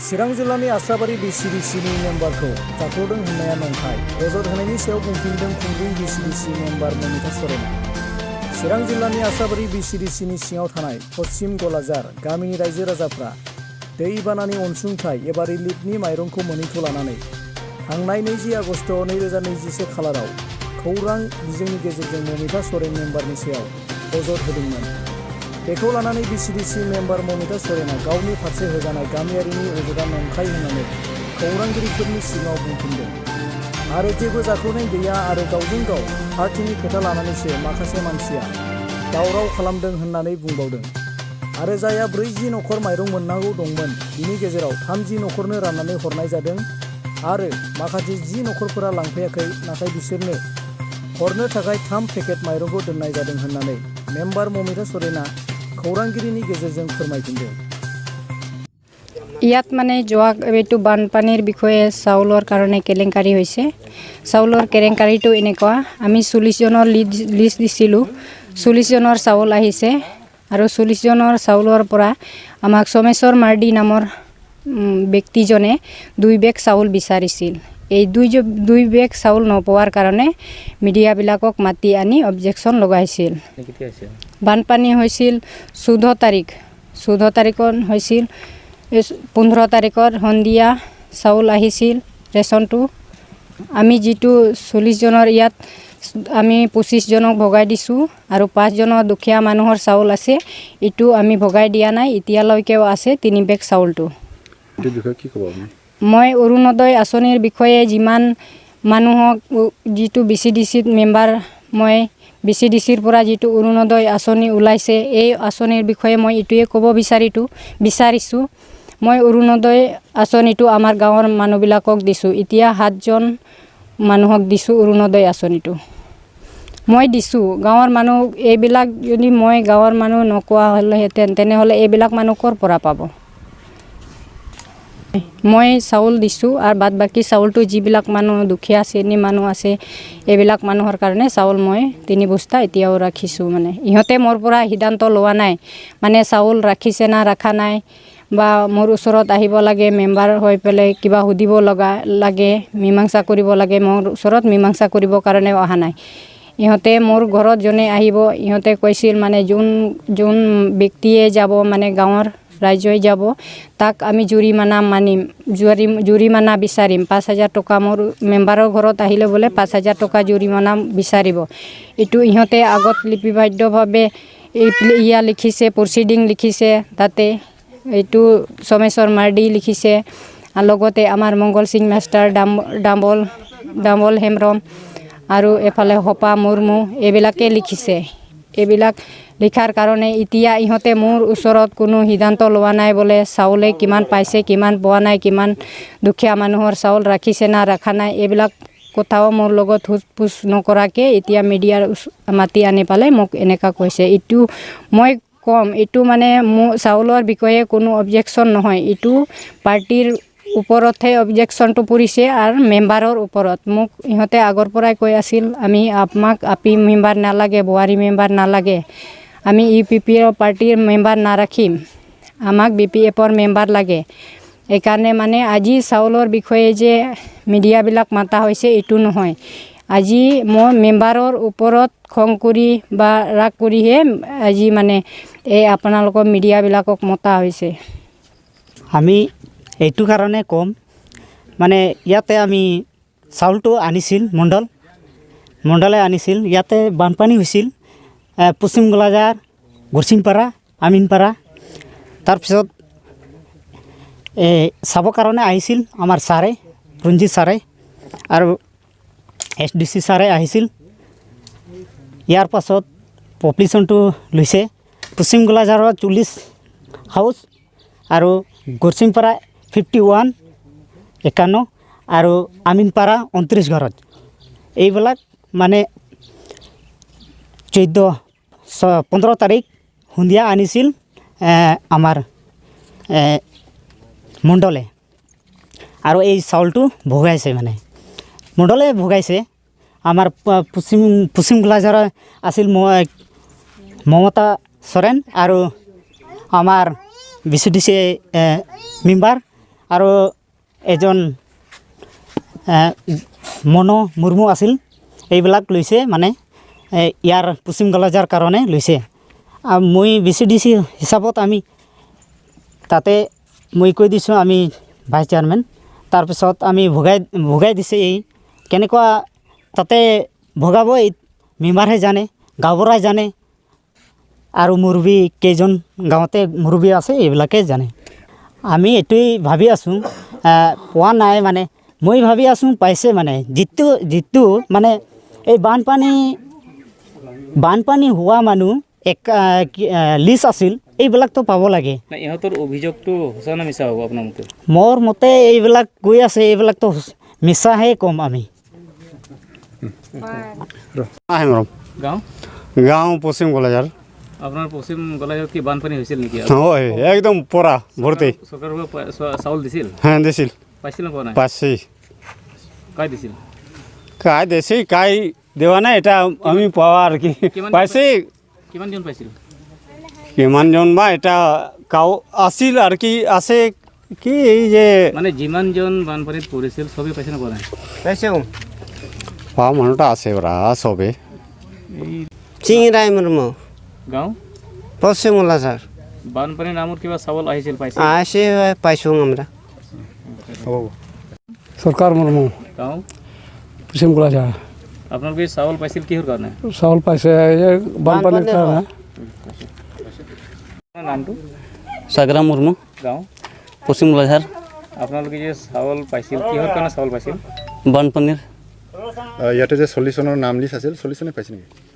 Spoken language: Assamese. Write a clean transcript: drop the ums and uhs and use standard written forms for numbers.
चिरां जिल्लानि आस्राबारि बिसिडिसिनि मेम्बारखौ जाख्ल'दों होननाया नंखाय अजद होनायनि सायाव बुंफिनदों खुंग्रिं बिसिडिसि मेम्बार मनिता सरेना। चिरां जिल्लानि आस्राबारि बिसिडिसिनि सिङाव थानाय पश्चिम गलाजार गामिनि रायजो राजाफ्रा दैबानानि अनसुंथाइ एबा रिलिफनि माइरंखौ मोनैखौ लानानै थांनाय 20 आगस्ट 2021 खालाराव खौरां बिजोंनि गेजेरजों मनिता सरेन मेम्बारनि सायाव अजद होदोंमोन। बेखौ लानानै बिसिडिसि मेम्बार मनिता सरेना गावनि फारसे होजानाय गामियारिनि अजदआ नंखाय होननानै खौरांगिरिफोरनि सिगाङाव बुंफिनदों आरो जेबो जाख्ल'नाय गैया आरो गावजों गाव पार्टिनि खोथा लानानैसो माखासे मानसिया दावराव खालामदों होननानै बुंबावदों आरो जायहा 40 नखर माइरं मोननांगौ दंमोन बिनि गेजेराव 30 नखरनो राननानै हरनाय जादों आरो माखासे 10 नखरफोरा लांफैयाखै नाथाय बिसोरनो हरनो थाखाय 3 पेकेट माइरंखौ दोननाय जादों होननानै मेम्बार मनिता सरेना खौरांगिरिनि गेजेरजों फोरमायफिनदों। ইয়াত মানে যোৱা এইটো বানপানীৰ বিষয়ে চাউলৰ কাৰণে কেলেংকাৰী হৈছে। চাউলৰ কেলেংকাৰীটো এনেকুৱা, আমি 40 জনৰ লিষ্ট দিছিলোঁ, 40 জনৰ চাউল আহিছে আৰু 40 জনৰ চাউলৰ পৰা আমাক সোমেশ্বৰ মাৰ্ডি নামৰ ব্যক্তিজনে 2 বেগ চাউল বিচাৰিছিল। এই দুই বেগ চাউল নপোৱাৰ কাৰণে মিডিয়াবিলাকক মাতি আনি অবজেকশ্যন লগাইছিল। বানপানী হৈছিল 14 তাৰিখত হৈছিল। 15 তাৰিখৰ সন্ধিয়া চাউল আহিছিল ৰেচনটো। আমি যিটো 40 জনৰ ইয়াত আমি 25 জনক ভগাই দিছোঁ আৰু 5 জনৰ দুখীয়া মানুহৰ চাউল আছে, এইটো আমি ভগাই দিয়া নাই, এতিয়ালৈকেও আছে 3 বেগ চাউলটো। মই অৰুণোদয় আঁচনিৰ বিষয়ে যিমান মানুহক যিটো বিচিডিচিত মেম্বাৰ মই বিচিডিচিৰ পৰা যিটো অৰুণোদয় আঁচনি ওলাইছে এই আঁচনিৰ বিষয়ে মই এইটোৱে ক'ব বিচাৰিছোঁ। মই অৰুণোদয় আঁচনিটো আমাৰ গাঁৱৰ মানুহবিলাকক দিছোঁ। এতিয়া 7 জন মানুহক দিছোঁ অৰুণোদয় আঁচনিটো। মই দিছোঁ গাঁৱৰ মানুহ, এইবিলাক যদি মই গাঁৱৰ মানুহ নকোৱা হ'লেহেঁতেন তেনেহ'লে এইবিলাক মানুহ ক'ৰ পৰা পাব? মই চাউল দিছোঁ আৰু বাদ বাকী চাউলটো যিবিলাক মানুহ দুখীয়া শ্ৰেণী মানুহ আছে এইবিলাক মানুহৰ কাৰণে চাউল মই 3 বস্তা এতিয়াও ৰাখিছোঁ। মানে ইহঁতে মোৰ পৰা সিদ্ধান্ত লোৱা নাই, মানে চাউল ৰাখিছে না ৰাখা নাই বা মোৰ ওচৰত আহিব লাগে মেম্বাৰ হৈ পেলাই কিবা সুধিব লাগে, মীমাংসা কৰিব লাগে, মোৰ ওচৰত মীমাংসা কৰিবৰ কাৰণে অহা নাই। ইহঁতে মোৰ ঘৰত যোনে আহিব ইহঁতে কৈছিল মানে যোন ব্যক্তিয়ে যাব মানে গাঁৱৰ ৰাইজই যাব তাক আমি জৰিমনা মানিম, জৰিমনা বিচাৰিম। 5,000 টকা মোৰ মেম্বাৰৰ ঘৰত আহিলে বোলে 5,000 টকা জৰিমনা বিচাৰিব। এইটো ইহঁতে আগত লিপিবদ্ধভাৱে লিখিছে, প্ৰচিডিং লিখিছে, তাতে এইটো সোমেশ্বৰ মাৰ্ডি লিখিছে, লগতে আমাৰ মংগল সিং মাষ্টাৰ, ডাম্বল হেমব্ৰম আৰু এফালে হপা মুৰ্মু এইবিলাকে লিখিছে। এইবিলাক লিখাৰ কাৰণে এতিয়া ইহঁতে মোৰ ওচৰত কোনো সিদ্ধান্ত লোৱা নাই বোলে চাউলে কিমান পাইছে, কিমান পোৱা নাই, কিমান দুখীয়া মানুহৰ চাউল ৰাখিছে না ৰাখা নাই, এইবিলাক কথাও মোৰ লগত সোধ-পোছ নকৰাকৈ এতিয়া মিডিয়াৰ মাতি আনি পেলাই মোক এনেকুৱা কৈছে। এইটো মই ক'ম, এইটো মানে মোৰ চাউলৰ বিষয়ে কোনো অবজেকশ্যন নহয়, এইটো পাৰ্টিৰ ওপৰতহে অবজেকশ্যনটো পৰিছে আৰু মেম্বাৰৰ ওপৰত। মোক ইহঁতে আগৰ পৰাই কৈ আছিল আমাক আপি মেম্বাৰ নালাগে, বোৱাৰী মেম্বাৰ নালাগে, আমি UPPৰ পাৰ্টিৰ মেম্বাৰ নাৰাখিম, আমাক BPFৰ মেম্বাৰ লাগে। এইকাৰণে মানে আজি চাউলৰ বিষয়ে যে মিডিয়াবিলাক মাতা হৈছে এইটো নহয়, আজি মই মেম্বাৰৰ ওপৰত খং কৰি বা ৰাগ কৰিহে আজি মানে এই আপোনালোকৰ মিডিয়াবিলাকক মতা হৈছে। আমি এইটো কাৰণে ক'ম, মানে ইয়াতে আমি চাউলটো আনিছিল মণ্ডলে আনিছিল, ইয়াতে বানপানী হৈছিল পশ্চিম গলাজাৰ, গৰচিনপাৰা, আমিনপাৰা। তাৰপিছত চাবৰ কাৰণে আহিছিল আমাৰ ছাৰে, ৰঞ্জিত ছাৰে আৰু SDC ছাৰে আহিছিল। ইয়াৰ পাছত পপুলেশ্যনটো লৈছে পশ্চিম গলাজাৰত 40 হাউচ আৰু গৰচিনপাৰা 51 আৰু আমিনপাৰা 29 ঘৰত। এইবিলাক মানে 15 তাৰিখ সন্ধিয়া আনিছিল আমাৰ মণ্ডলে আৰু এই চাউলটো ভগাইছে, মানে মণ্ডলে ভগাইছে। আমাৰ পশ্চিম গলাজাৰৰ আছিল মমতা সৰেন আৰু আমাৰ বিচিডিচি মেম্বাৰ আৰু এজন মনো মুৰ্মু আছিল এইবিলাক লৈছে মানে ইয়াৰ পশ্চিম গোৱালপাৰাৰ কাৰণে লৈছে আৰু মই VCDC হিচাপত আমি তাতে মই কৈ দিছোঁ আমি ভাইচ চেয়াৰমেন তাৰপিছত আমি ভগাই দিছে এই কেনেকুৱা তাতে ভগাব এই মেম্বাৰহে জানে গাঁওবুঢ়াই জানে আৰু মুৰব্বী কেইজন গাঁৱতে মুৰব্বী আছে এইবিলাকে জানে আমি এইটোৱেই ভাবি আছোঁ পোৱা নাই মানে মই ভাবি আছোঁ পাইছে মানে যিটো মানে এই বানপানী হোৱা মানুহ লিষ্ট আছিল এইবিলাকতো পাব লাগে ইহঁতৰ অভিযোগটো সঁচা না মিছা হ'ব আপোনাৰ মতে মোৰ মতে এইবিলাক কৈ আছে এইবিলাকতো মিছাহে ক'ম আমি আহিমৰম গাঁও গাঁও পশ্চিম গোৱালপাৰা আপোনাৰ পশ্চিম গোৱালপাৰাত কি বানপানী হৈছিল নেকি হয় একদম পৰা ভৰ্তি চৰকাৰৰ পৰা চাউল দিছিল হ্যাঁ দিছিল পাইছিল না পোৱা নাই পাচ্ছি কাই দিছিল কাই দিছি কাই দেওয়া নাই এটা আমি পাওয়া আর কি পাইছি কিমানজন পাইছিল কিমানজন বা এটা কাউ আছিল আর কি আছে কি এই যে মানে যিমানজন বানপানীত পৰিছিল চবেই পাইছে না পোৱা নাই পাওয়া মানুহটা আছে ওৰা সবে চিংৰাই মুৰ্মু গাঁও পশ্চিম গোৱালপাৰা বানপানীৰ নামত কিবা চাউল আহিছিল পাইছে আছে পাইছোঁ আমৰা সৰকাৰ মুৰ্মু গাঁও পশ্চিম গোৱালপাৰা আপোনালোকে চাউল পাইছিল কিহৰ কাৰণে চাউল পাইছে এই বানপানীৰ কাৰণে আপোনাৰ নামটো সাগৰা মুৰ্মু গাঁও পশ্চিম গোৱালপাৰা আপোনালোকে যে চাউল পাইছিল কিহৰ কাৰণে চাউল পাইছিল বানপানীৰ ইয়াতে যে 40 জনৰ নাম লিষ্ট আছিল 40 জনে পাইছে নেকি